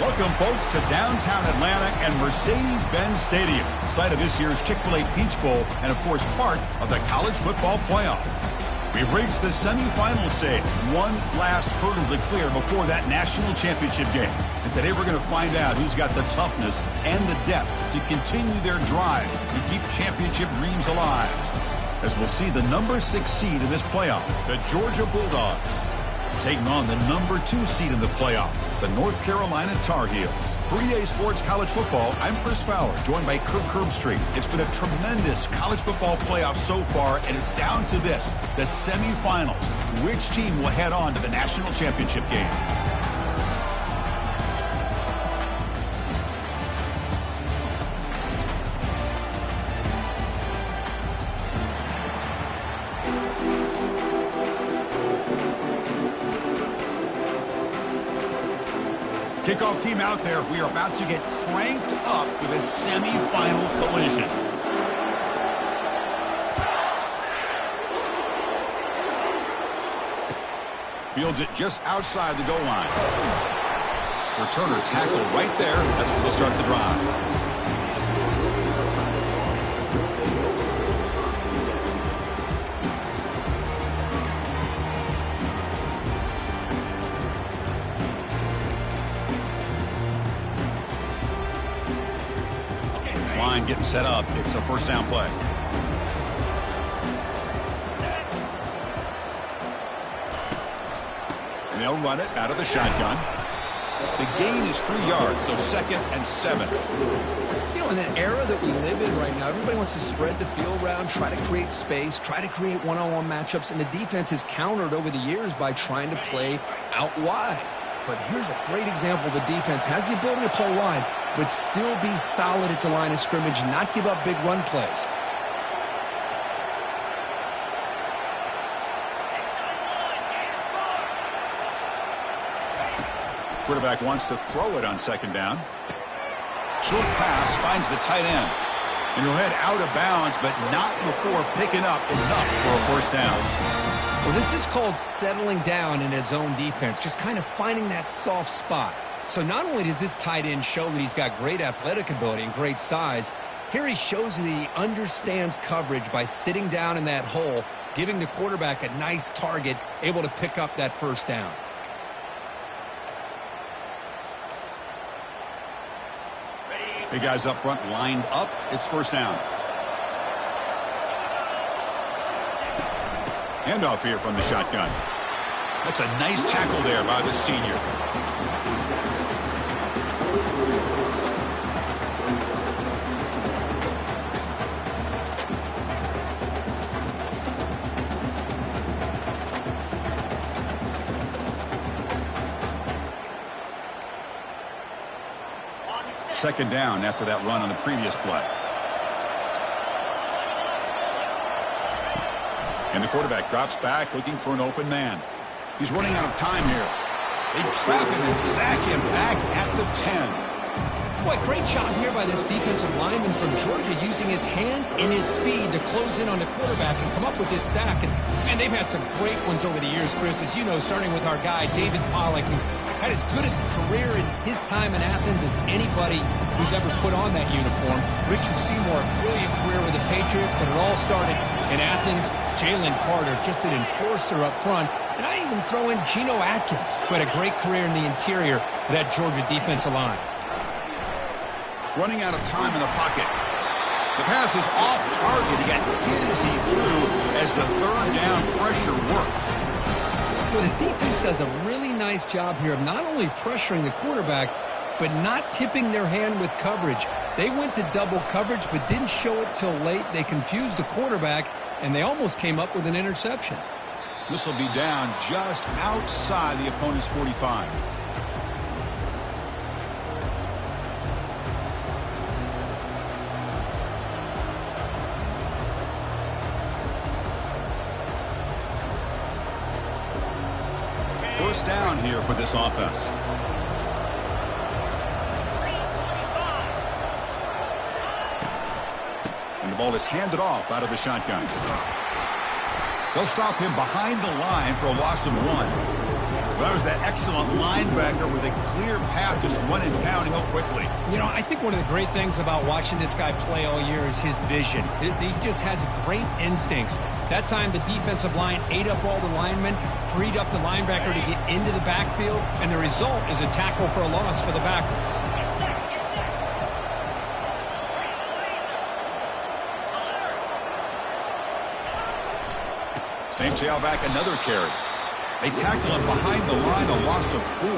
Welcome, folks, to downtown Atlanta and Mercedes-Benz Stadium, site of this year's Chick-fil-A Peach Bowl and, of course, part of the college football playoff. We've reached the semifinal stage, one last hurdle to clear before that national championship game. And today we're going to find out who's got the toughness and the depth to continue their drive to keep championship dreams alive. As we'll see the number 6 seed in this playoff, the Georgia Bulldogs, taking on the number 2 seed in the playoff, the North Carolina Tar Heels. For EA Sports College Football, I'm Chris Fowler, joined by Kirk Herbstreit. It's been a tremendous college football playoff so far, and it's down to this, the semifinals. Which team will head on to the national championship game? Kickoff team out there. We are about to get cranked up with a semifinal collision. Fields it just outside the goal line. Returner tackle right there. That's where they'll start the drive. Line getting set up. It's a first down play. And they'll run it out of the shotgun. The gain is 3 yards, so 2nd and 7. You know, in the era that we live in right now, everybody wants to spread the field around, try to create space, try to create one-on-one matchups, and the defense is countered over the years by trying to play out wide. But here's a great example. The defense has the ability to play wide, but still be solid at the line of scrimmage, not give up big run plays. Quarterback wants to throw it on 2nd down. Short pass finds the tight end. And he'll head out of bounds, but not before picking up enough for a first down. Well, this is called settling down in his own defense, just kind of finding that soft spot. So not only does this tight end show that he's got great athletic ability and great size, here he shows that he understands coverage by sitting down in that hole, giving the quarterback a nice target, able to pick up that first down. Big guys up front lined up. It's first down. Handoff here from the shotgun. That's a nice tackle there by the senior. Second down after that run on the previous play. And the quarterback drops back looking for an open man. He's running out of time here. They trap him and sack him back at the 10. Boy, great job here by this defensive lineman from Georgia, using his hands and his speed to close in on the quarterback and come up with this sack. And man, they've had some great ones over the years, Chris, as you know, starting with our guy, David Pollack, who had as good a career in his time in Athens as anybody who's ever put on that uniform. Richard Seymour, brilliant career with the Patriots, but it all started in Athens. Jalen Carter, just an enforcer up front. And I even throw in Geno Atkins, who had a great career in the interior of that Georgia defensive line. Running out of time in the pocket. The pass is off target. He got hit as he threw as the 3rd down pressure worked. Well, the defense does a really nice job here of not only pressuring the quarterback, but not tipping their hand with coverage. They went to double coverage, but didn't show it till late. They confused the quarterback, and they almost came up with an interception. This will be down just outside the opponent's 45. First down here for this offense. And the ball is handed off out of the shotgun. They'll stop him behind the line for a loss of 1. There's is that excellent linebacker with a clear path, just running downhill quickly. You know, I think one of the great things about watching this guy play all year is his vision. He just has great instincts. That time, the defensive line ate up all the linemen, freed up the linebacker to get into the backfield, and the result is a tackle for a loss for the backer. Same tailback, another carry. They tackle him behind the line, a loss of 4.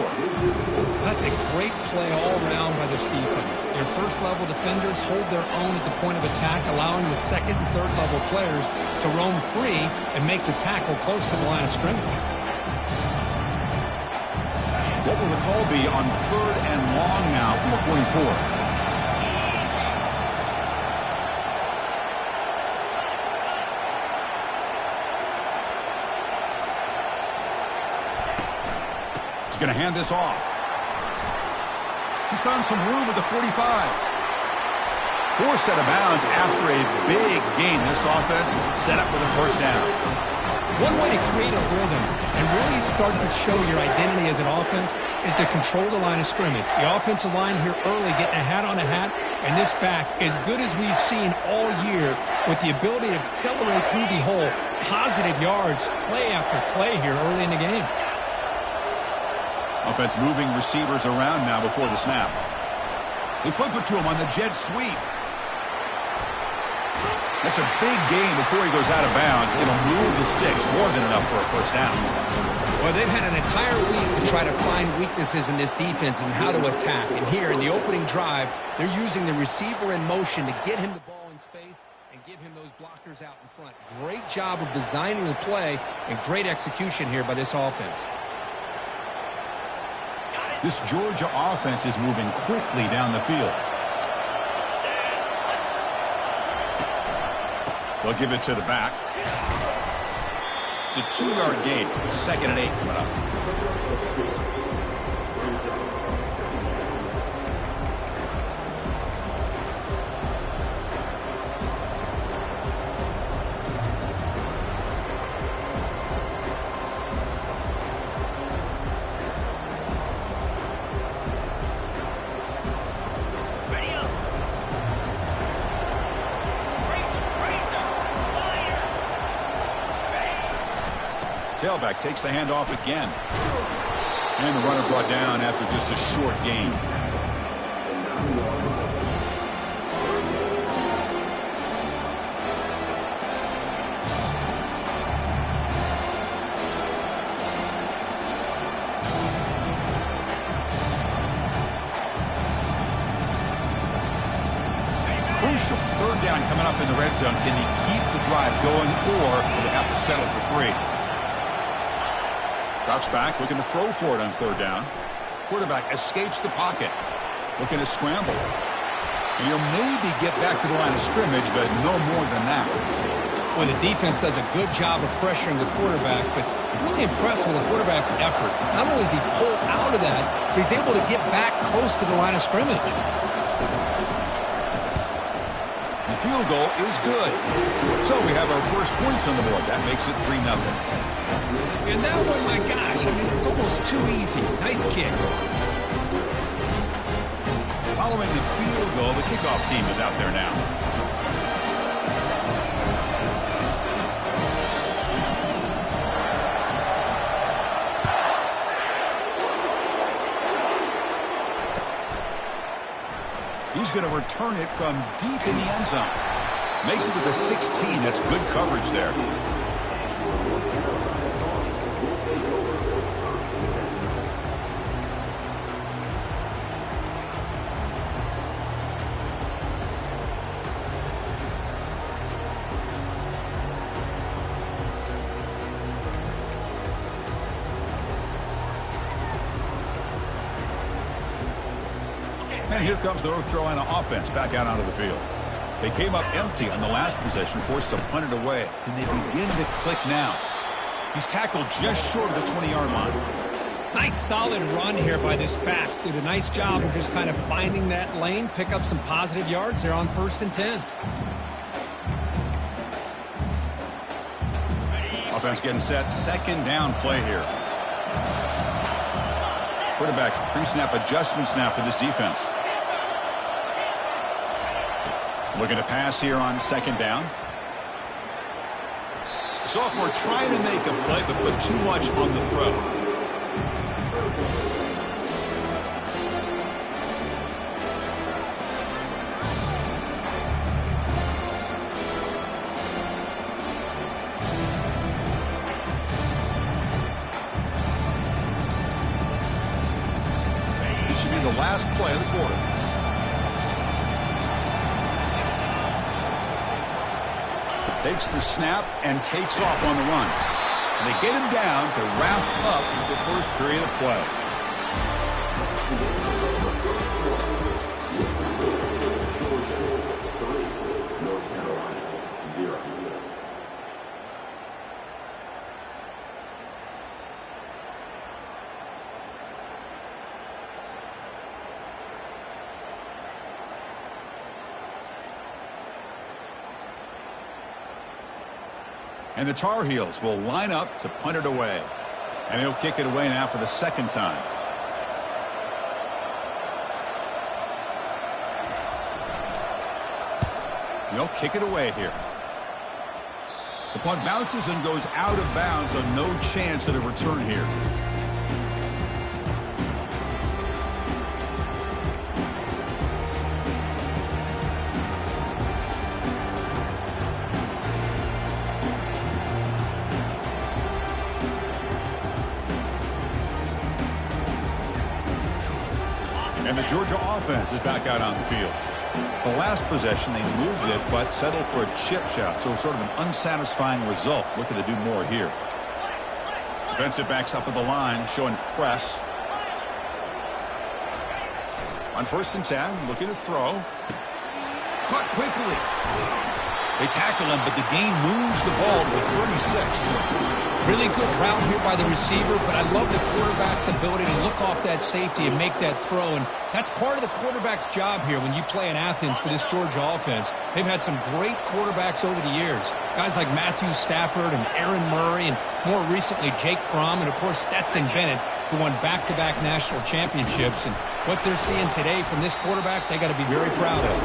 That's a great play all around by this defense. Their first-level defenders hold their own at the point of attack, allowing the second and third-level players to roam free and make the tackle close to the line of scrimmage. What will the call be on 3rd and long now from the 44? He's going to hand this off. He's found some room at the 45. Forced out of bounds after a big gain. This offense set up with a first down. One way to create a rhythm and really start to show your identity as an offense is to control the line of scrimmage. The offensive line here early getting a hat on a hat, and this back, as good as we've seen all year, with the ability to accelerate through the hole, positive yards, play after play here early in the game. Offense moving receivers around now before the snap. They flip it to him on the jet sweep. That's a big gain before he goes out of bounds. It'll move the sticks, more than enough for a first down. Well, they've had an entire week to try to find weaknesses in this defense and how to attack. And here in the opening drive, they're using the receiver in motion to get him the ball in space and give him those blockers out in front. Great job of designing the play and great execution here by this offense. This Georgia offense is moving quickly down the field. They'll give it to the back. It's a 2-yard gain. 2nd and 8 coming up. Tailback takes the handoff again. And the runner brought down after just a short gain. Crucial 3rd down coming up in the red zone. Can he keep the drive going, or will they have to settle for 3? Drops back, looking to throw for it on 3rd down. Quarterback escapes the pocket, looking to scramble. And he'll maybe get back to the line of scrimmage, but no more than that. Well, the defense does a good job of pressuring the quarterback, but really impressed with the quarterback's effort. Not only is he pulled out of that, but he's able to get back close to the line of scrimmage. The field goal is good. So we have our first points on the board. That makes it 3-0. And that one, my gosh, I mean, it's almost too easy. Nice kick. Following the field goal, the kickoff team is out there now. He's going to return it from deep in the end zone. Makes it to the 16. That's good coverage there. And here comes the North Carolina offense back out onto the field. They came up empty on the last possession, forced to punt it away. Can they begin to click now? He's tackled just short of the 20-yard line. Nice solid run here by this back. Did a nice job of just kind of finding that lane, pick up some positive yards there on 1st and 10. Offense getting set. 2nd down play here. Quarterback pre-snap adjustments now for this defense. Looking to pass here on second down. Sophomore trying to make a play, but put too much on the throw. This should be the last play of the quarter. Takes the snap and takes off on the run. And they get him down to wrap up the first period of play. North Carolina 0. And the Tar Heels will line up to punt it away. And he'll kick it away now for the second time. He'll kick it away here. The punt bounces and goes out of bounds, so no chance at a return here. And the Georgia offense is back out on the field. The last possession, they moved it, but settled for a chip shot, so sort of an unsatisfying result. Looking to do more here. Defensive backs up at the line, showing press. On 1st and 10, looking to throw. Caught quickly. They tackle him, but the gain moves the ball to 36. Really good route here by the receiver, but I love the quarterback's ability to look off that safety and make that throw. And that's part of the quarterback's job here when you play in Athens for this Georgia offense. They've had some great quarterbacks over the years. Guys like Matthew Stafford and Aaron Murray, and more recently Jake Fromm, and of course Stetson Bennett, who won back-to-back national championships. And what they're seeing today from this quarterback, they got to be very proud of.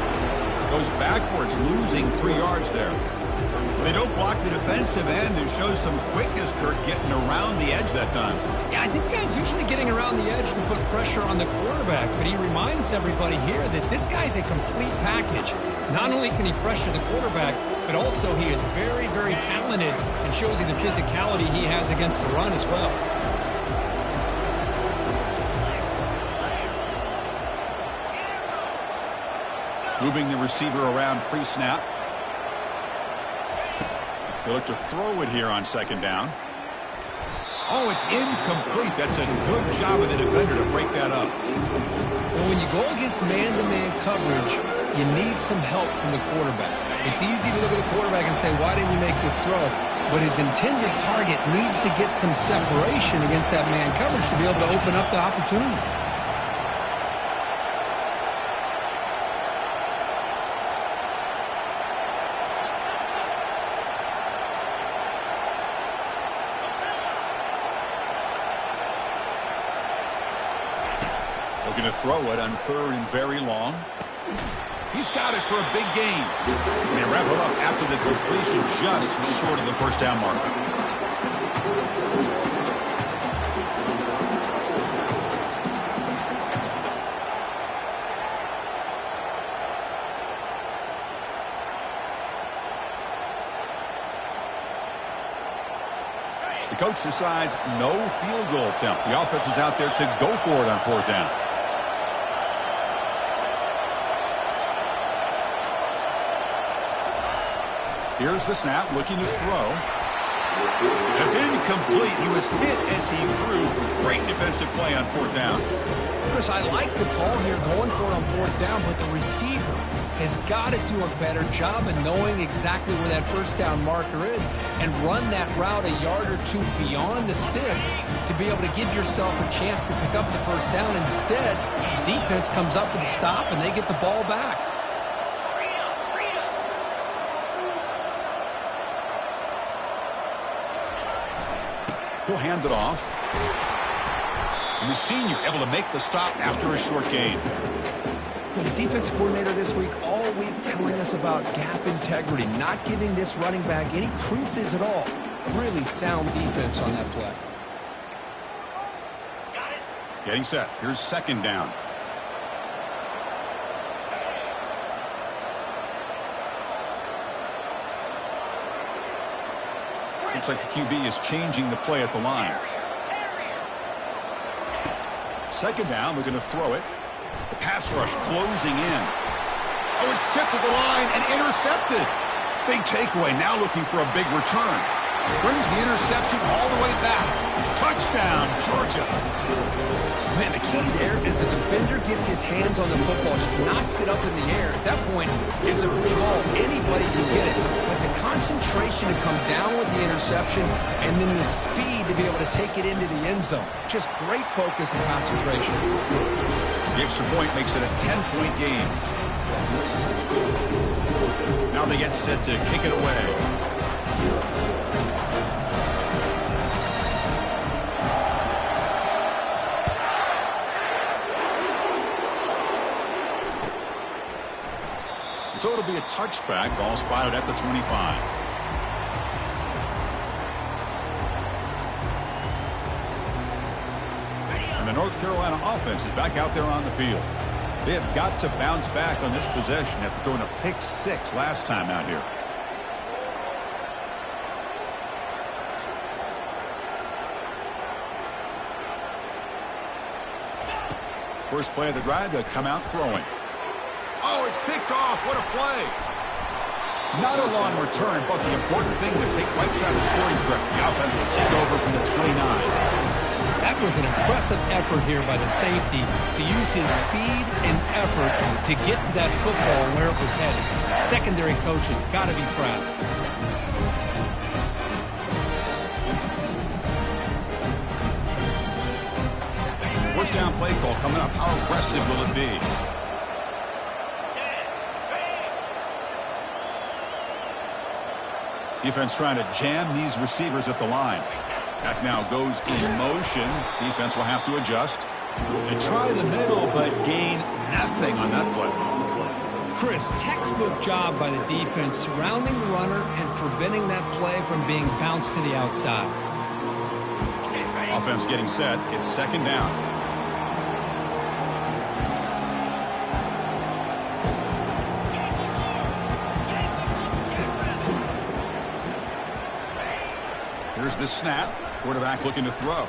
Goes backwards, losing 3 yards there. They don't block the defensive end and shows some quickness, Kurt, getting around the edge that time. Yeah, this guy's usually getting around the edge to put pressure on the quarterback, but he reminds everybody here that this guy's a complete package. Not only can he pressure the quarterback, but also he is very, very talented and shows you the physicality he has against the run as well. Moving the receiver around pre-snap. He'll look to throw it here on second down. Oh, it's incomplete. That's a good job of the defender to break that up. Well, when you go against man-to-man coverage, you need some help from the quarterback. It's easy to look at the quarterback and say, why didn't you make this throw? But his intended target needs to get some separation against that man coverage to be able to open up the opportunity. Looking to throw it on 3rd and very long. He's got it for a big gain. And they wrap it up after the completion just short of the first down mark. The coach decides no field goal attempt. The offense is out there to go for it on 4th down. Here's the snap, looking to throw. It's incomplete. He was hit as he threw. Great defensive play on 4th down. Chris, I like the call here going for it on 4th down, but the receiver has got to do a better job of knowing exactly where that first down marker is and run that route a yard or two beyond the sticks to be able to give yourself a chance to pick up the first down. Instead, the defense comes up with a stop and they get the ball back. He'll hand it off. And the senior able to make the stop after a short gain. Well, the defense coordinator this week, all week, telling us about gap integrity, not giving this running back any creases at all. Really sound defense on that play. Getting set. Here's second down. Looks like the QB is changing the play at the line. Second down, we're going to throw it. The pass rush closing in. Oh, it's tipped to the line and intercepted. Big takeaway, now looking for a big return. Brings the interception all the way back. Touchdown, Georgia. Man, the key there is the defender gets his hands on the football, just knocks it up in the air. At that point, it's a free ball. Anybody can get it. But the concentration to come down with the interception and then the speed to be able to take it into the end zone. Just great focus and concentration. The extra point makes it a 10-point game. Now they get set to kick it away. So it'll be a touchback, ball spotted at the 25. And the North Carolina offense is back out there on the field. They have got to bounce back on this possession after throwing a pick 6 last time out here. First play of the drive, they'll come out throwing. Oh, it's picked off. What a play. Not a long return, but the important thing to take wipes out a scoring threat. The offense will take over from the 29. That was an impressive effort here by the safety to use his speed and effort to get to that football where it was headed. Secondary coaches got to be proud. First down play call coming up. How aggressive will it be? Defense trying to jam these receivers at the line. Back now goes in motion. Defense will have to adjust. And try the middle, but gain nothing on that play. Chris, textbook job by the defense surrounding the runner and preventing that play from being bounced to the outside. Offense getting set. It's second down. Here's the snap. Quarterback looking to throw.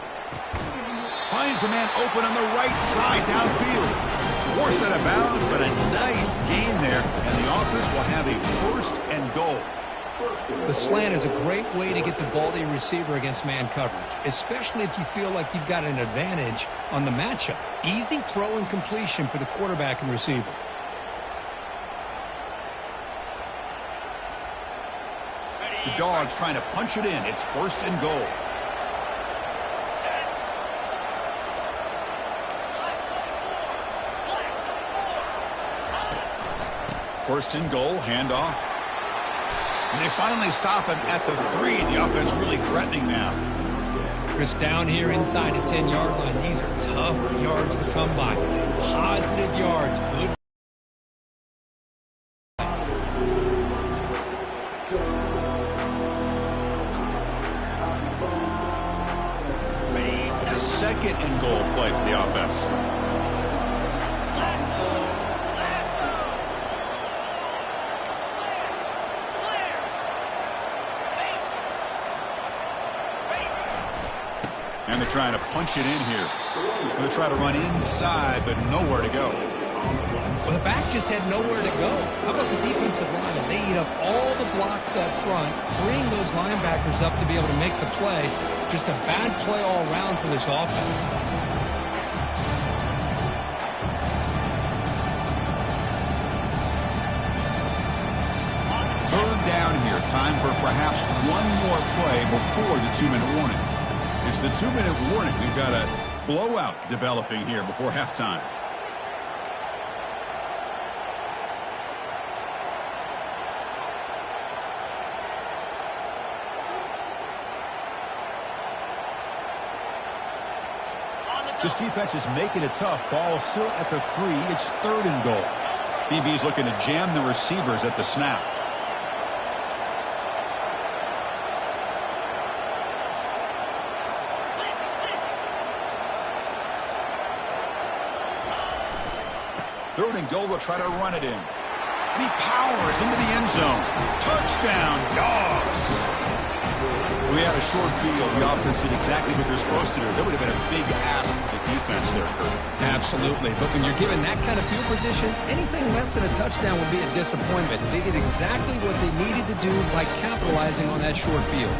Finds a man open on the right side downfield. Forced out of bounds, but a nice gain there. And the offense will have a first and goal. The slant is a great way to get the ball to your receiver against man coverage, especially if you feel like you've got an advantage on the matchup. Easy throw and completion for the quarterback and receiver. The Dogs trying to punch it in. It's first and goal. First and goal, handoff. And they finally stop him at the 3. The offense really threatening now. Chris, down here inside the 10-yard line, these are tough yards to come by. Positive yards, good. Second and goal play for the offense. And they're trying to punch it in here. They're going to try to run inside, but nowhere to go. Well, the back just had nowhere to go. How about the defensive line? They eat up all the blocks up front, freeing those linebackers up to be able to make the play. Just a bad play all around for this offense. Third down here. Time for perhaps one more play before the 2-minute warning. It's the 2-minute warning. We've got a blowout developing here before halftime. This defense is making it tough. Ball still at the 3. It's 3rd and goal. DB's looking to jam the receivers at the snap. Third and goal, will try to run it in. And he powers into the end zone. Touchdown, Dogs! We had a short field. The offense did exactly what they're supposed to do. That would have been a big ask for the defense there, Kurt. Absolutely. But when you're given that kind of field position, anything less than a touchdown would be a disappointment. They did exactly what they needed to do by capitalizing on that short field.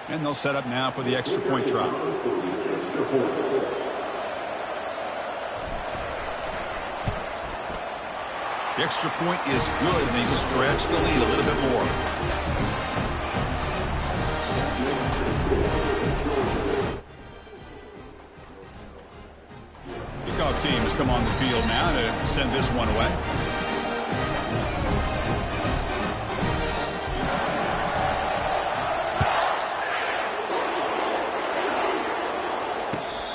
And they'll set up now for the extra point try. The extra point is good, and they stretch the lead a little bit more. Kickoff team has come on the field now to send this one away.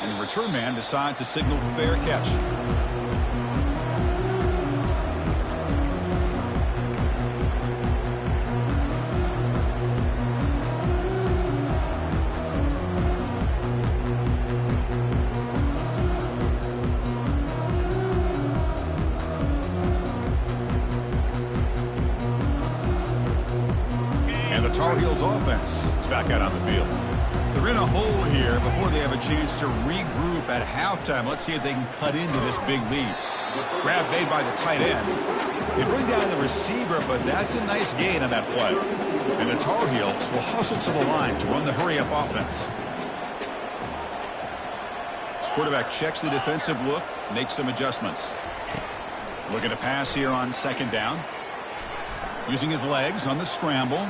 And the return man decides to signal fair catch. Tar Heels offense is back out on the field. They're in a hole here before they have a chance to regroup at halftime. Let's see if they can cut into this big lead. Grab made by the tight end. They bring down the receiver, but that's a nice gain on that play. And the Tar Heels will hustle to the line to run the hurry-up offense. Quarterback checks the defensive look, makes some adjustments. Looking to pass here on 2nd down. Using his legs on the scramble.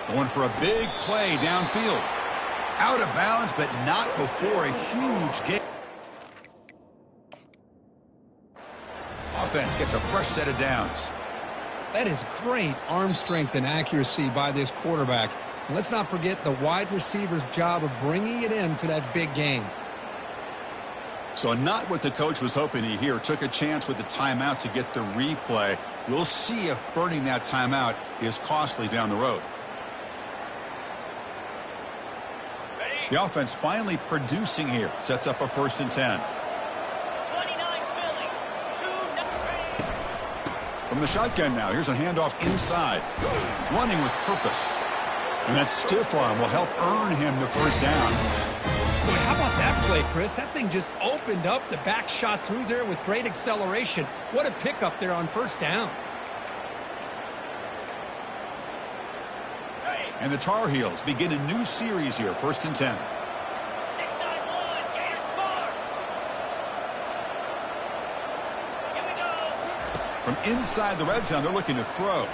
Going for a big play downfield. Out of bounds, but not before a huge gain. Offense gets a fresh set of downs. That is great arm strength and accuracy by this quarterback. And let's not forget the wide receiver's job of bringing it in for that big gain. So not what the coach was hoping to hear. Took a chance with the timeout to get the replay. We'll see if burning that timeout is costly down the road. The offense finally producing here. Sets up a 1st and 10. From the shotgun now. Here's a handoff inside. Running with purpose. And that stiff arm will help earn him the 1st down. Boy, how about that play, Chris? That thing just opened up. The back shot through there with great acceleration. What a pickup there on 1st down. And the Tar Heels begin a new series here, 1st and 10. 6-9-1, Gators score. Here we go. From inside the red zone, they're looking to throw.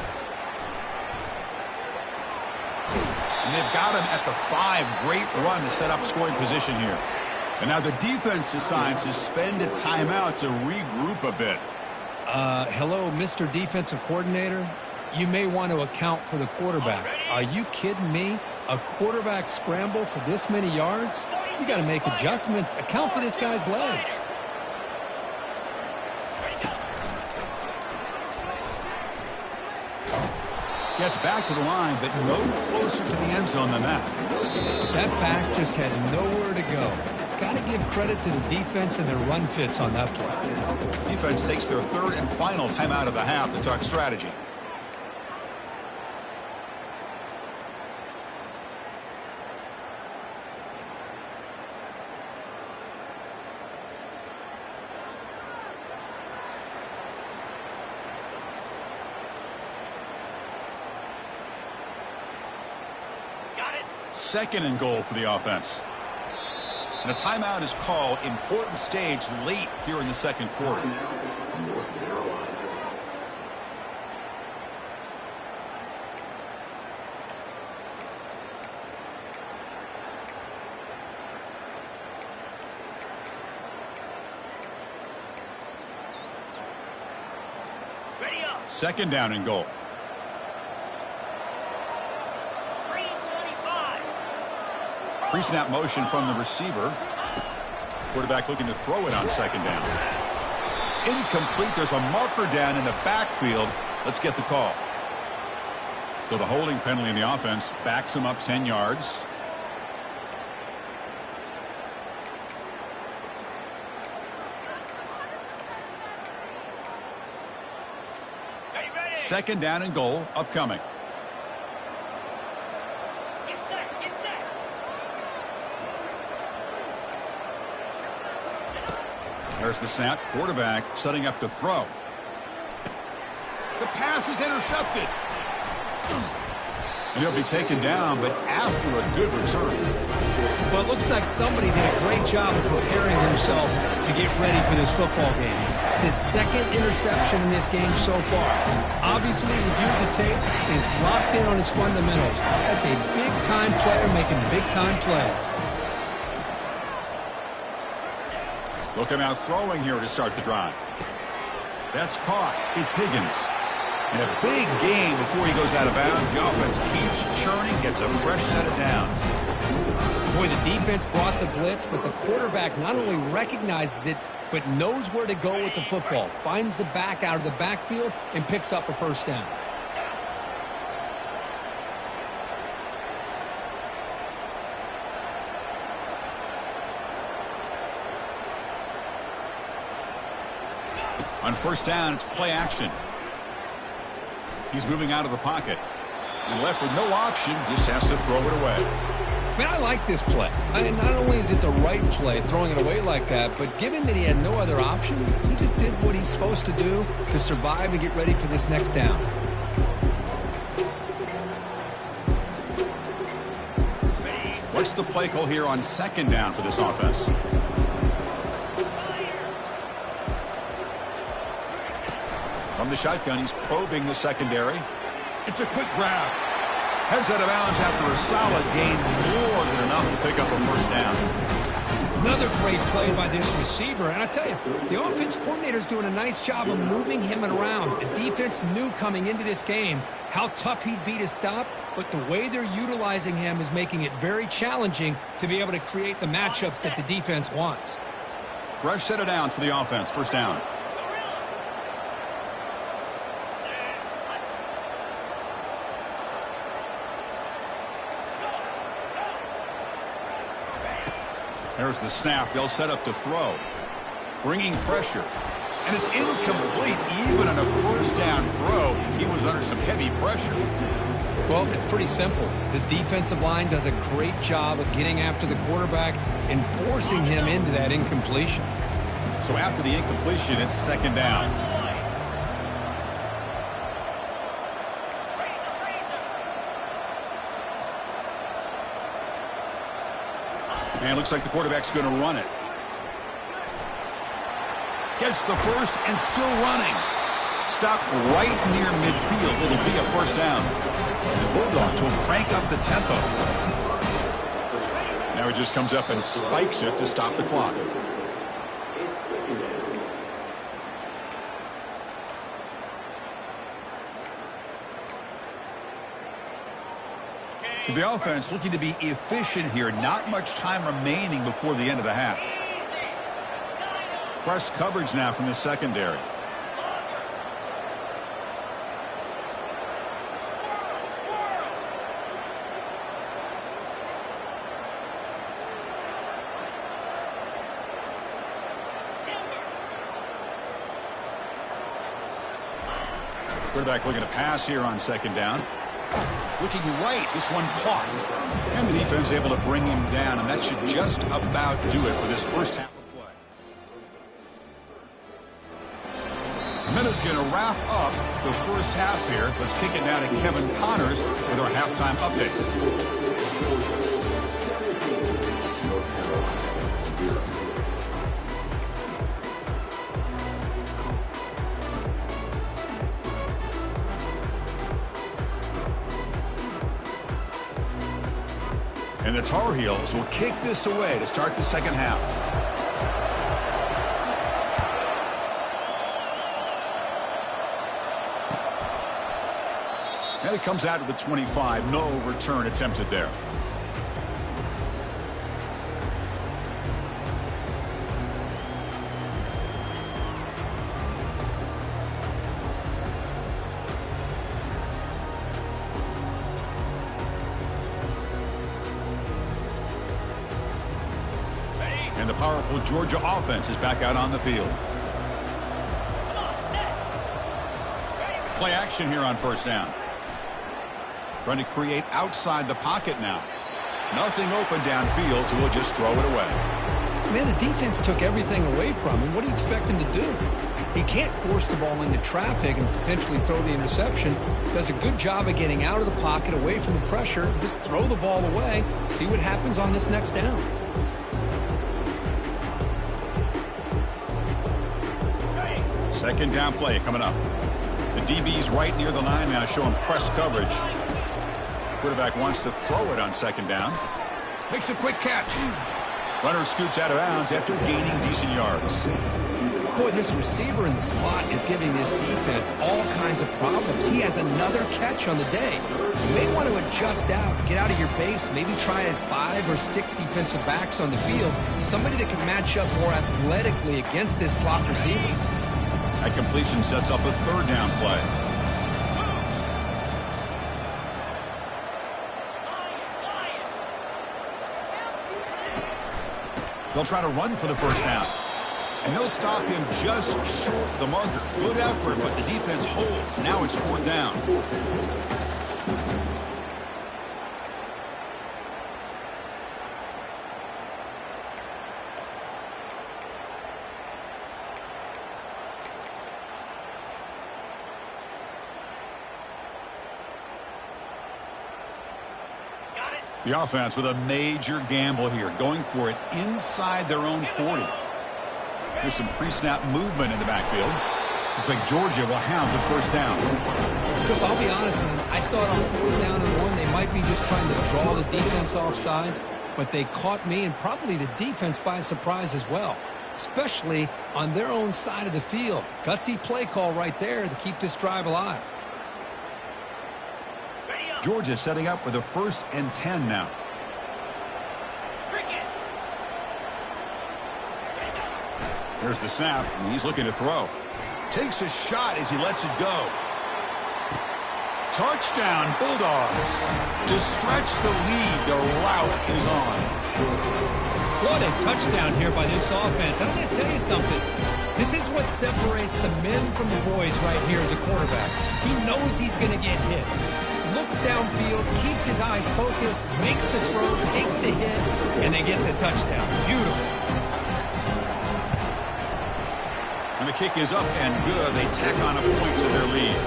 And they've got him at the 5. Great run to set up scoring position here. And now the defense decides to spend a timeout to regroup a bit. Hello, Mr. Defensive Coordinator. You may want to account for the quarterback. Are you kidding me? A quarterback scramble for this many yards? You got to make adjustments. Account for this guy's legs. Gets back to the line, but no closer to the end zone than that. That back just had nowhere to go. Got to give credit to the defense and their run fits on that play. Defense takes their 3rd and final timeout of the half to talk strategy. Got it. 2nd and goal for the offense. And a timeout is called. Important stage late here in the 2nd quarter. North Carolina. Ready up. 2nd down and goal. Pre-snap motion from the receiver. Quarterback looking to throw it on second down. Incomplete. There's a marker down in the backfield. Let's get the call. So the holding penalty in the offense backs him up 10 yards. Second down and goal upcoming. Get set, get set. There's the snap. Quarterback setting up to throw. The pass is intercepted. And he'll be taken down, but after a good return. Well, it looks like somebody did a great job of preparing himself to get ready for this football game. It's his second interception in this game so far. Obviously, reviewed the tape, is locked in on his fundamentals. That's a big-time player making big-time plays. Looking out throwing here to start the drive. That's caught. It's Higgins. And a big game before he goes out of bounds. The offense keeps churning, gets a fresh set of downs. Boy, the defense brought the blitz, but the quarterback not only recognizes it, but knows where to go with the football. Finds the back out of the backfield and picks up a first down. On first down, it's play action. He's moving out of the pocket. And left with no option, just has to throw it away. Man, I like this play. Not only is it the right play, throwing it away like that, but given that he had no other option, he just did what he's supposed to do to survive and get ready for this next down. What's the play call here on second down for this offense? From the shotgun, he's probing the secondary. It's a quick grab. Heads out of bounds after a solid gain, more than enough to pick up a first down. Another great play by this receiver. And I tell you, the offense coordinator's doing a nice job of moving him around. The defense knew coming into this game how tough he'd be to stop, but the way they're utilizing him is making it very challenging to be able to create the matchups that the defense wants. Fresh set of downs for the offense. First down. There's the snap. They'll set up to throw. Bringing pressure. And it's incomplete. Even on a first down throw, he was under some heavy pressure. Well, it's pretty simple. The defensive line does a great job of getting after the quarterback and forcing him into that incompletion. So after the incompletion, it's second down. And it looks like the quarterback's going to run it. Gets the first and still running. Stopped right near midfield. It'll be a first down. The Bulldogs will crank up the tempo. Now he just comes up and spikes it to stop the clock. So the offense looking to be efficient here. Not much time remaining before the end of the half. Press coverage now from the secondary. Quarterback looking to pass here on second down. Looking right, this one caught. And the defense able to bring him down, and that should just about do it for this first half of play. Minute's going to wrap up the first half here. Let's kick it down to Kevin Connors with our halftime update. And the Tar Heels will kick this away to start the second half. And it comes out of the 25. No return attempted there. Powerful Georgia offense is back out on the field. Play action here on first down. Trying to create outside the pocket now. Nothing open downfield, so we'll just throw it away. Man, the defense took everything away from him. What do you expect him to do? He can't force the ball into traffic and potentially throw the interception. Does a good job of getting out of the pocket, away from the pressure. Just throw the ball away. See what happens on this next down. Second down play coming up. The DB's right near the line now, showing press coverage. Quarterback wants to throw it on second down. Makes a quick catch. Runner scoots out of bounds after gaining decent yards. Boy, this receiver in the slot is giving this defense all kinds of problems. He has another catch on the day. You may want to adjust out, get out of your base, maybe try 5 or 6 defensive backs on the field. Somebody that can match up more athletically against this slot receiver. That completion sets up a third down play. They'll try to run for the first down. And they'll stop him just short of the marker. Good effort, but the defense holds. Now it's fourth down. The offense with a major gamble here, going for it inside their own 40. There's some pre-snap movement in the backfield. Looks like Georgia will have the first down. Chris, I'll be honest, man. I thought on 4th down and 1, they might be just trying to draw the defense off sides, but they caught me and probably the defense by surprise as well, especially on their own side of the field. Gutsy play call right there to keep this drive alive. Georgia setting up with a 1st and 10 now. There's the snap, and he's looking to throw. Takes a shot as he lets it go. Touchdown, Bulldogs. To stretch the lead, the route is on. What a touchdown here by this offense. I'm going to tell you something. This is what separates the men from the boys right here as a quarterback. He knows he's going to get hit. Looks downfield, keeps his eyes focused, makes the throw, takes the hit, and they get the touchdown. Beautiful. And the kick is up and good. They tack on a point to their lead.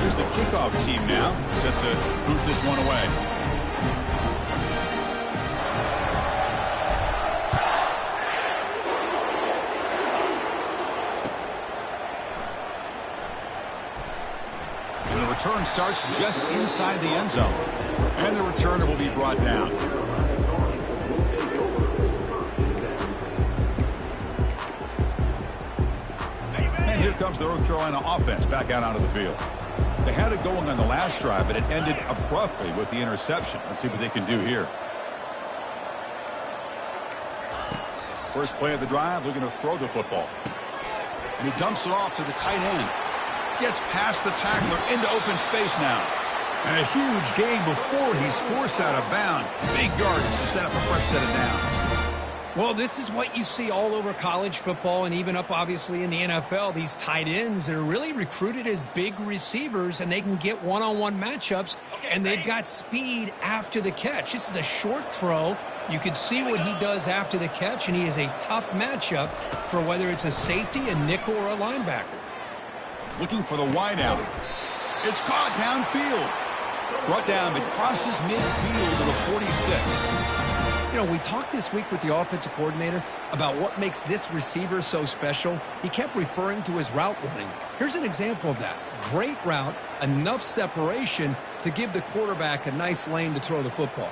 Here's the kickoff team now, set to boot this one away. Return starts just inside the end zone. And the returner will be brought down. And here comes the North Carolina offense back out onto the field. They had it going on the last drive, but it ended abruptly with the interception. Let's see what they can do here. First play of the drive, looking to throw the football. And he dumps it off to the tight end. Gets past the tackler into open space now. And a huge gain before he's forced out of bounds. Big yardage to set up a fresh set of downs. Well, this is what you see all over college football and even up, obviously, in the NFL. These tight ends, they're really recruited as big receivers, and they can get one-on-one matchups, and they've got speed after the catch. This is a short throw. You can see what he does after the catch, and he is a tough matchup for whether it's a safety, a nickel, or a linebacker. Looking for the wideout. It's caught downfield. Brought down, but crosses midfield to the 46. You know, we talked this week with the offensive coordinator about what makes this receiver so special. He kept referring to his route running. Here's an example of that. Great route, enough separation to give the quarterback a nice lane to throw the football.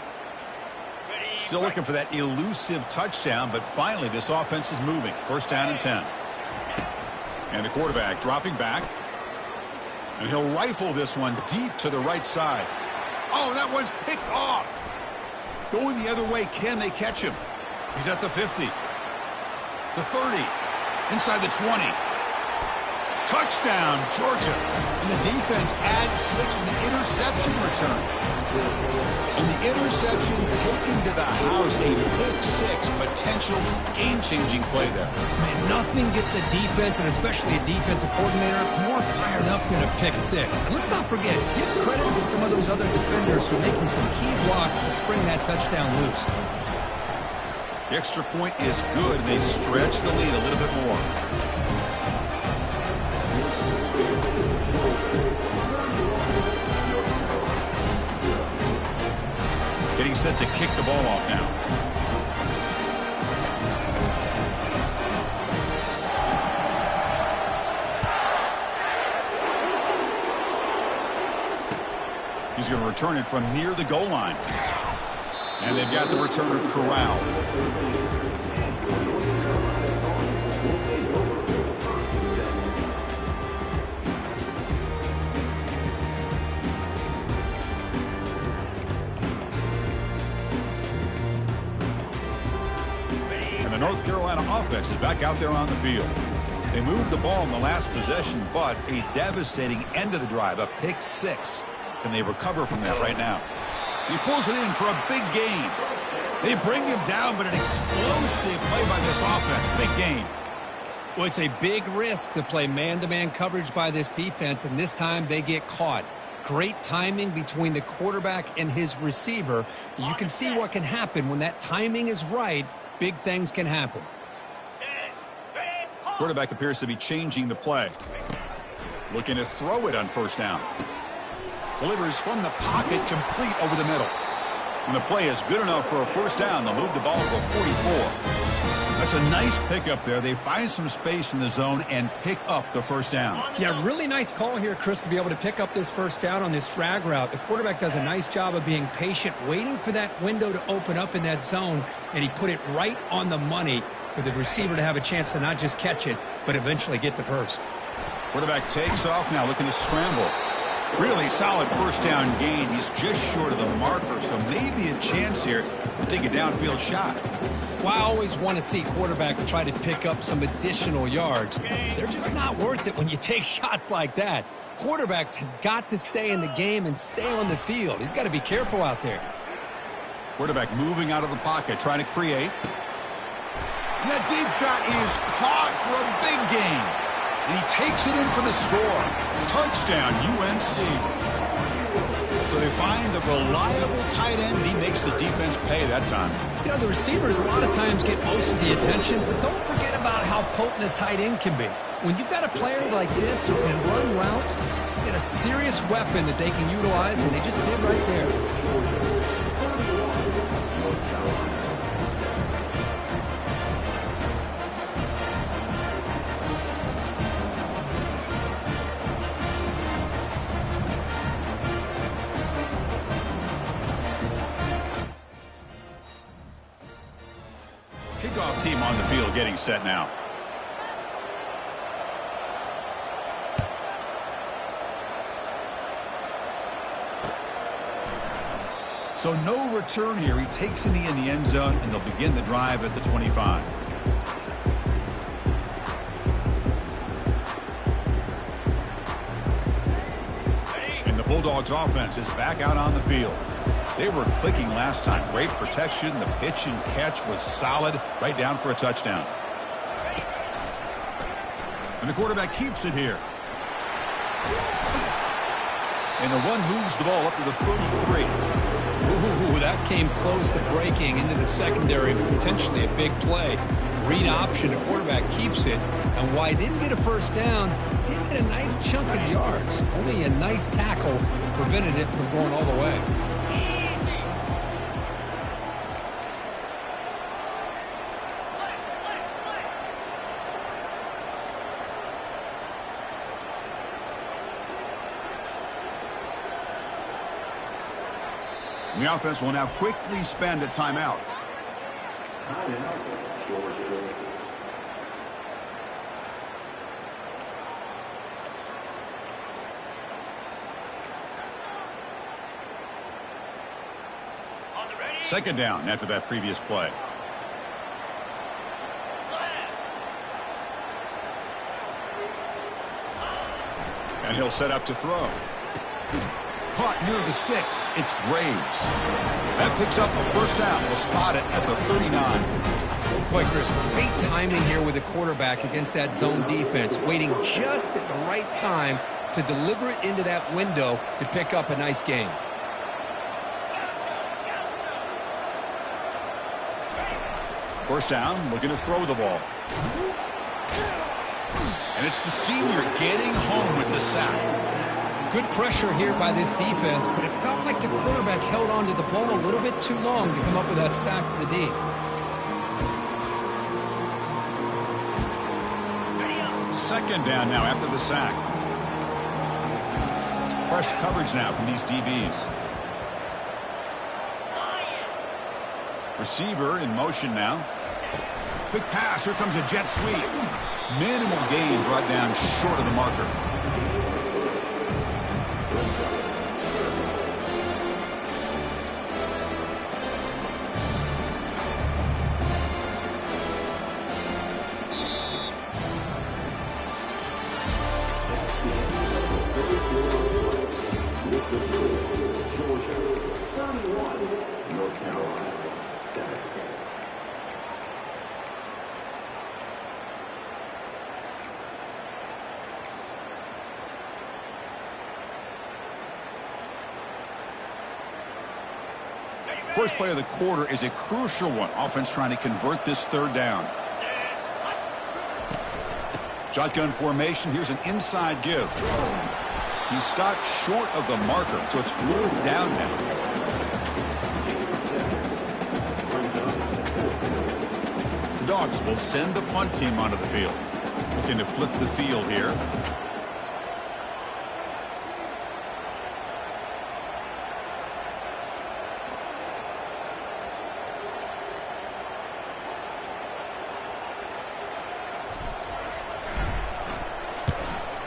Still looking for that elusive touchdown, but finally this offense is moving. 1st down and 10. And the quarterback dropping back. And he'll rifle this one deep to the right side. Oh, that one's picked off. Going the other way, can they catch him? He's at the 50. The 30. Inside the 20. Touchdown, Georgia. And the defense adds 6 with the interception return. And the interception taken to the house, a pick-6 potential game-changing play there. Man, nothing gets a defense, and especially a defensive coordinator, more fired up than a pick-6. And let's not forget, give credit to some of those other defenders for making some key blocks to spring that touchdown loose. The extra point is good, and they stretch the lead a little bit more. Getting set to kick the ball off now. He's going to return it from near the goal line. And they've got the returner corralled. And the North Carolina offense is back out there on the field. They moved the ball in the last possession, but a devastating end of the drive, a pick-6. Can they recover from that right now? He pulls it in for a big gain. They bring him down, but an explosive play by this offense. Big gain. Well, it's a big risk to play man-to-man coverage by this defense, and this time they get caught. Great timing between the quarterback and his receiver. You can see what can happen when that timing is right. Big things can happen. Quarterback appears to be changing the play. Looking to throw it on first down. Delivers from the pocket, complete over the middle. And the play is good enough for a first down. They'll move the ball to the 44. That's a nice pickup there. They find some space in the zone and pick up the first down. Yeah, really nice call here, Chris, to be able to pick up this first down on this drag route. The quarterback does a nice job of being patient, waiting for that window to open up in that zone, and he put it right on the money for the receiver to have a chance to not just catch it, but eventually get the first. Quarterback takes off now, looking to scramble. Really solid first down gain. He's just short of the marker, so maybe a chance here to take a downfield shot. Well, I always want to see quarterbacks try to pick up some additional yards. They're just not worth it when you take shots like that. Quarterbacks have got to stay in the game and stay on the field. He's got to be careful out there. Quarterback moving out of the pocket, trying to create. And that deep shot is caught for a big gain. And he takes it in for the score. Touchdown, UNC. So they find the reliable tight end, and he makes the defense pay that time. You know, the receivers a lot of times get most of the attention, but don't forget about how potent a tight end can be. When you've got a player like this who can run routes, you get a serious weapon that they can utilize, and they just did right there. Kickoff team on the field getting set now. So no return here. He takes it in the end zone, and they'll begin the drive at the 25. And the Bulldogs offense is back out on the field. They were clicking last time. Great protection. The pitch and catch was solid. Right down for a touchdown. And the quarterback keeps it here. And the run moves the ball up to the 33. Ooh, that came close to breaking into the secondary, potentially a big play. Read option, the quarterback keeps it. And while he didn't get a first down, he did get a nice chunk of yards. Only a nice tackle prevented it from going all the way. The offense will now quickly spend a timeout. Georgia. Second down after that previous play. And he'll set up to throw. Caught near the sticks. It's Graves. That picks up a first down. We'll spot it at the 39. Boy, Chris, great timing here with the quarterback against that zone defense, waiting just at the right time to deliver it into that window to pick up a nice gain. First down, looking to throw the ball. And it's the senior getting home with the sack. Good pressure here by this defense, but it felt like the quarterback held on to the ball a little bit too long to come up with that sack for the D. Second down now after the sack. It's press coverage now from these DBs. Receiver in motion now. Quick pass. Here comes a jet sweep. Minimal gain brought down short of the marker. North Carolina, 7. First play of the quarter is a crucial one. Offense trying to convert this third down. Shotgun formation. Here's an inside give. He stopped short of the marker, so it's fourth down now. The Dogs will send the punt team onto the field. Looking to flip the field here.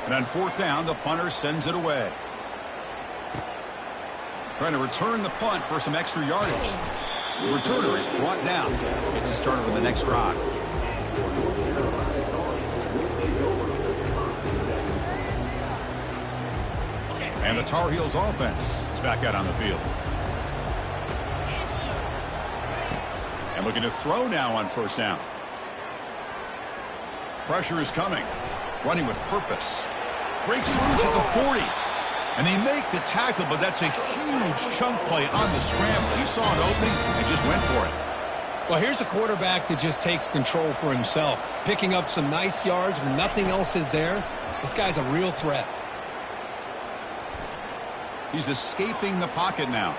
And on fourth down, the punter sends it away. Trying to return the punt for some extra yardage. The returner is brought down. Gets us started on the next drive. And the Tar Heels offense is back out on the field. And looking to throw now on first down. Pressure is coming. Running with purpose. Breaks loose at the 40. And they make the tackle, but that's a huge chunk play on the scramble. He saw an opening and just went for it. Well, here's a quarterback that just takes control for himself. Picking up some nice yards when nothing else is there. This guy's a real threat. He's escaping the pocket now.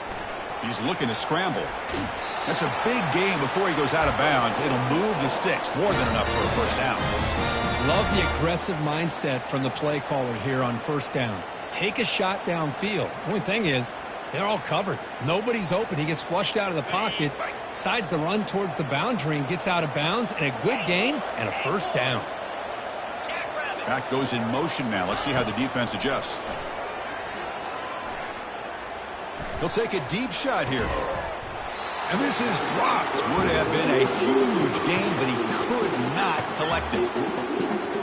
He's looking to scramble. That's a big gain before he goes out of bounds. It'll move the sticks. More than enough for a first down. Love the aggressive mindset from the play caller here on first down. Take a shot downfield. The only thing is, they're all covered. Nobody's open. He gets flushed out of the pocket, decides to run towards the boundary and gets out of bounds, and a good gain and a first down. Back goes in motion now. Let's see how the defense adjusts. He'll take a deep shot here. And this is dropped. Would have been a huge gain, but he could not collect it.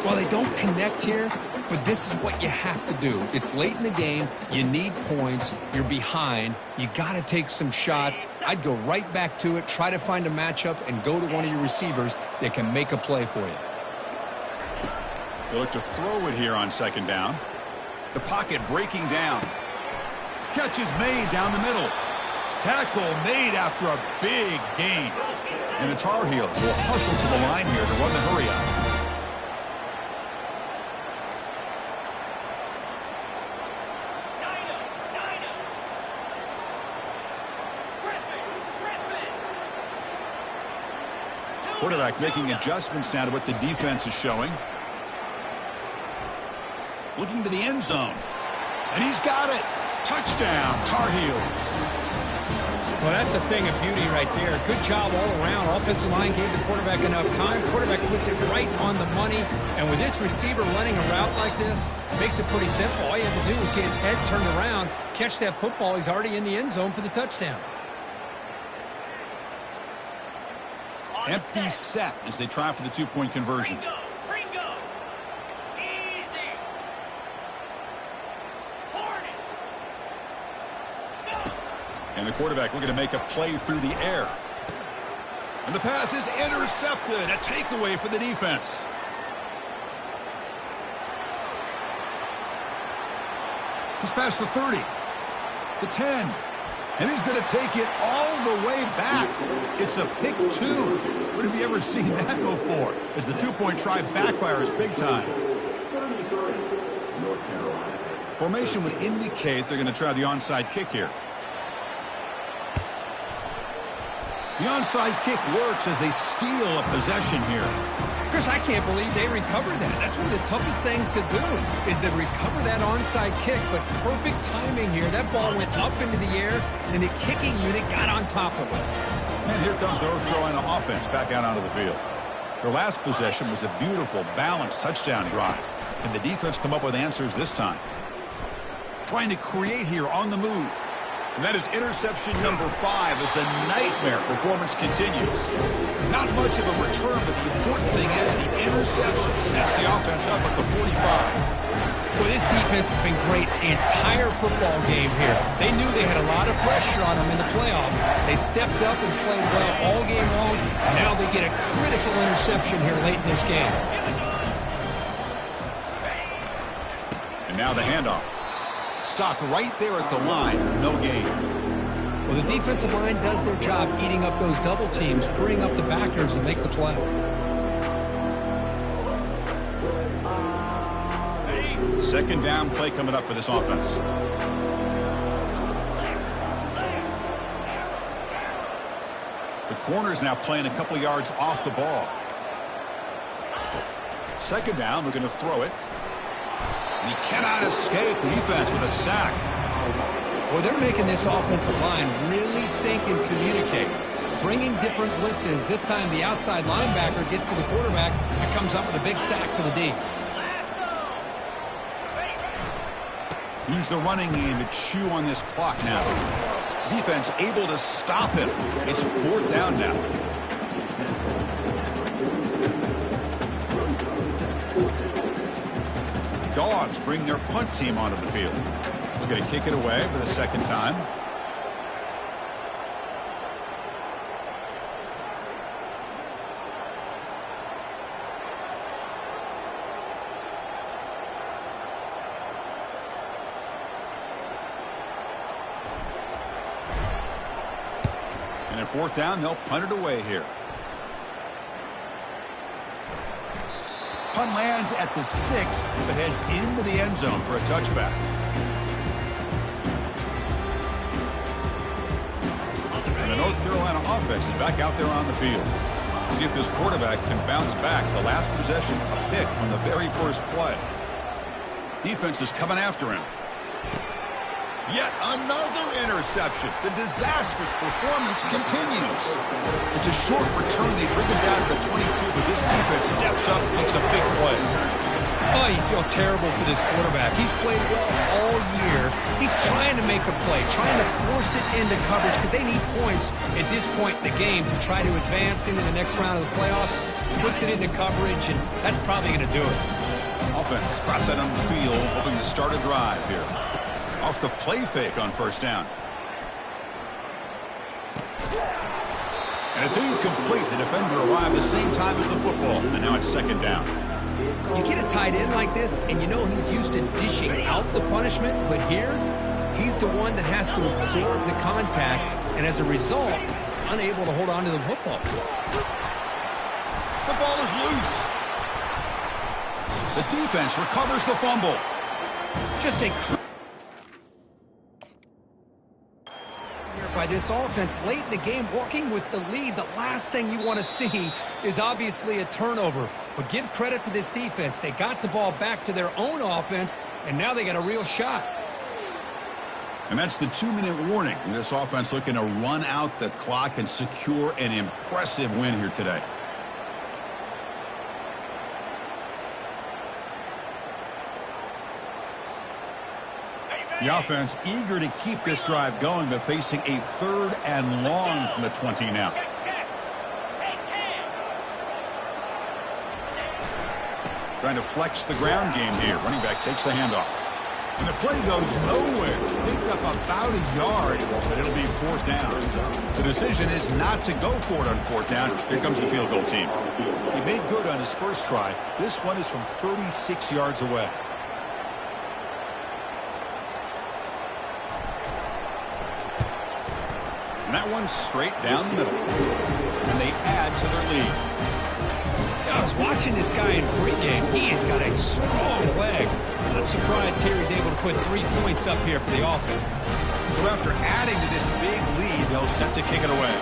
Well, they don't connect here, but this is what you have to do. It's late in the game. You need points. You're behind. You got to take some shots. I'd go right back to it, try to find a matchup, and go to one of your receivers that can make a play for you. They look to throw it here on second down. The pocket breaking down. Catch is made down the middle. Tackle made after a big gain. And the Tar Heels will hustle to the line here to run the hurry up. Quarterback making adjustments now to what the defense is showing. Looking to the end zone. And he's got it. Touchdown, Tar Heels. Well, that's a thing of beauty right there. Good job all around. Offensive line gave the quarterback enough time. Quarterback puts it right on the money. And with this receiver running a route like this, makes it pretty simple. All you have to do is get his head turned around, catch that football. He's already in the end zone for the touchdown. Empty set as they try for the two-point conversion. And the quarterback looking to make a play through the air. And the pass is intercepted. A takeaway for the defense. He's past the 30. The 10. And he's going to take it all the way back. It's a pick 2. When have you ever seen that before? As the two-point try backfires big time. Formation would indicate they're going to try the onside kick here. The onside kick works as they steal a possession here. Chris, I can't believe they recovered that. That's one of the toughest things to do, is to recover that onside kick. But perfect timing here. That ball went up into the air, and the kicking unit got on top of it. And here comes the North Carolina offense back out onto the field. Their last possession was a beautiful, balanced touchdown drive. Can the defense come up with answers this time? Trying to create here on the move. And that is interception number 5 as the nightmare performance continues. Not much of a return, but the important thing is the interception sets the offense up at the 45. Well, this defense has been great the entire football game here. They knew they had a lot of pressure on them in the playoff. They stepped up and played well all game long, and now they get a critical interception here late in this game. And now the handoff. Stopped right there at the line. No gain. Well, the defensive line does their job eating up those double teams, freeing up the backers and make the play. Second down play coming up for this offense. The corner's now playing a couple yards off the ball. Second down, we're going to throw it. And he cannot escape the defense with a sack. Well, they're making this offensive line really think and communicate. Bringing different blitzes. This time the outside linebacker gets to the quarterback and comes up with a big sack for the D. Use the running game to chew on this clock now. Defense able to stop him. It's 4th down now. Dogs bring their punt team onto the field. We're going to kick it away for the second time. And at 4th down, they'll punt it away here. Punt lands at the 6, but heads into the end zone for a touchback. And the North Carolina offense is back out there on the field. See if this quarterback can bounce back. The last possession, a pick on the very first play. Defense is coming after him. Yet another interception. The disastrous performance continues. It's a short return. They bring him down to the 22, but this defense steps up, makes a big play. Oh, you feel terrible for this quarterback. He's played well all year. He's trying to make a play, trying to force it into coverage because they need points at this point in the game to try to advance into the next round of the playoffs. Puts it into coverage, and that's probably going to do it. Offense drops that onto the field, hoping to start a drive here. Off the play fake on first down. And it's incomplete. The defender arrived the same time as the football, and now it's second down. You get a tight end like this, and you know he's used to dishing out the punishment, but here, he's the one that has to absorb the contact, and as a result, he's unable to hold on to the football. The ball is loose. The defense recovers the fumble. Just a by this offense late in the game, walking with the lead. The last thing you want to see is obviously a turnover. But give credit to this defense. They got the ball back to their own offense, and now they got a real shot. And that's the 2-minute warning. This offense looking to run out the clock and secure an impressive win here today. The offense eager to keep this drive going, but facing a 3rd and long from the 20 now. Trying to flex the ground game here. Running back takes the handoff. And the play goes nowhere. Picked up about a yard, but it'll be 4th down. The decision is not to go for it on 4th down. Here comes the field goal team. He made good on his first try. This one is from 36 yards away. And that one's straight down the middle. And they add to their lead. I was watching this guy in pregame. He has got a strong leg. Not surprised here he's able to put 3 points up here for the offense. So after adding to this big lead, they'll set to kick it away.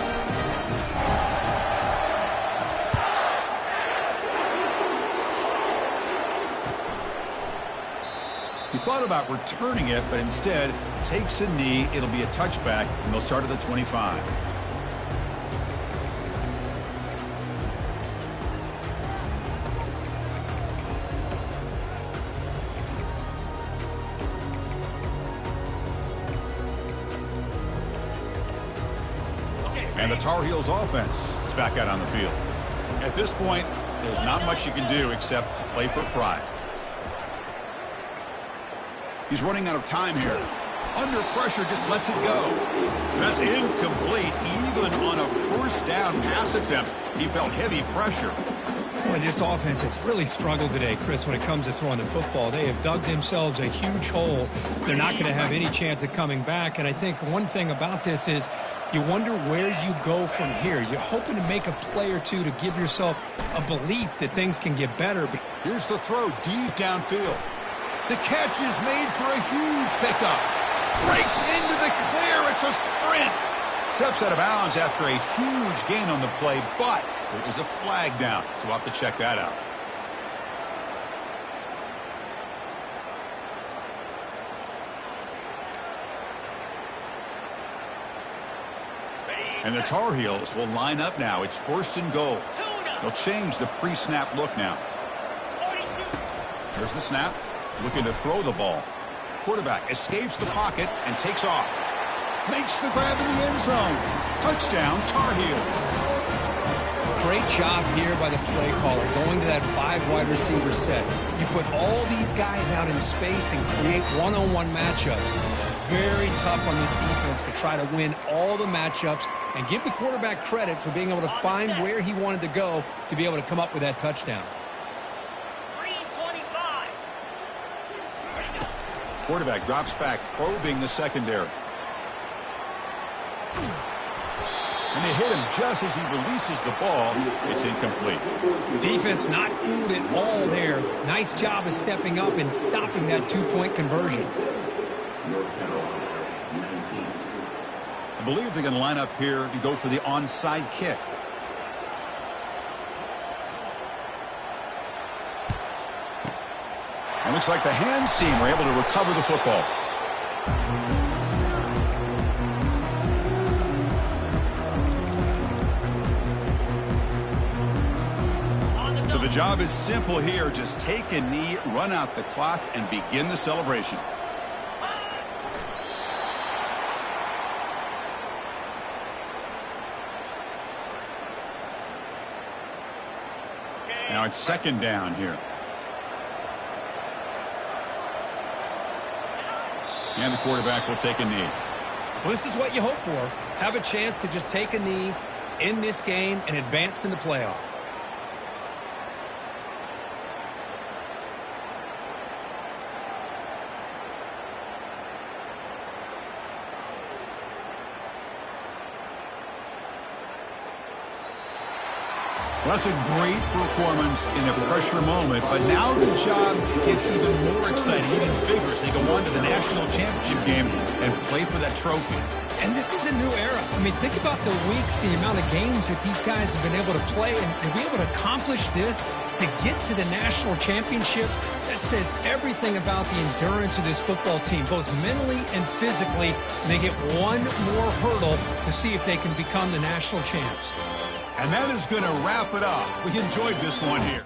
He thought about returning it, but instead takes a knee. It'll be a touchback, and they'll start at the 25. And the Tar Heels offense is back out on the field. At this point, there's not much you can do except play for pride. He's running out of time here. Under pressure, just lets it go. That's incomplete. Even on a 1st down pass attempt, he felt heavy pressure. Boy, this offense has really struggled today, Chris, when it comes to throwing the football. They have dug themselves a huge hole. They're not going to have any chance of coming back. And I think one thing about this is you wonder where you go from here. You're hoping to make a play or two to give yourself a belief that things can get better. But here's the throw deep downfield. The catch is made for a huge pickup. Breaks into the clear. It's a sprint. Steps out of bounds after a huge gain on the play, but there was a flag down, so we'll have to check that out. And the Tar Heels will line up now. It's 1st and goal. They'll change the pre-snap look now. Here's the snap. Looking to throw the ball. Quarterback escapes the pocket and takes off. Makes the grab in the end zone. Touchdown, Tar Heels. Great job here by the play caller, going to that 5 wide receiver set. You put all these guys out in space and create one-on-one matchups. Very tough on this defense to try to win all the matchups and give the quarterback credit for being able to find where he wanted to go to be able to come up with that touchdown. Quarterback drops back, probing the secondary. And they hit him just as he releases the ball. It's incomplete. Defense not fooled at all there. Nice job of stepping up and stopping that 2-point conversion. I believe they're going to line up here and go for the onside kick. It looks like the hands team were able to recover the football. So the job is simple here. Just take a knee, run out the clock, and begin the celebration. Now it's 2nd down here. And the quarterback will take a knee. Well, this is what you hope for. Have a chance to just take a knee in this game and advance in the playoff. Well, that's a great performance in a pressure moment, but now the job gets even more exciting, even bigger as they go on to the national championship game and play for that trophy. And this is a new era. I mean, think about the weeks, the amount of games that these guys have been able to play, and to be able to accomplish this, to get to the national championship, that says everything about the endurance of this football team, both mentally and physically. And they get one more hurdle to see if they can become the national champs. And that is going to wrap it up. We enjoyed this one here.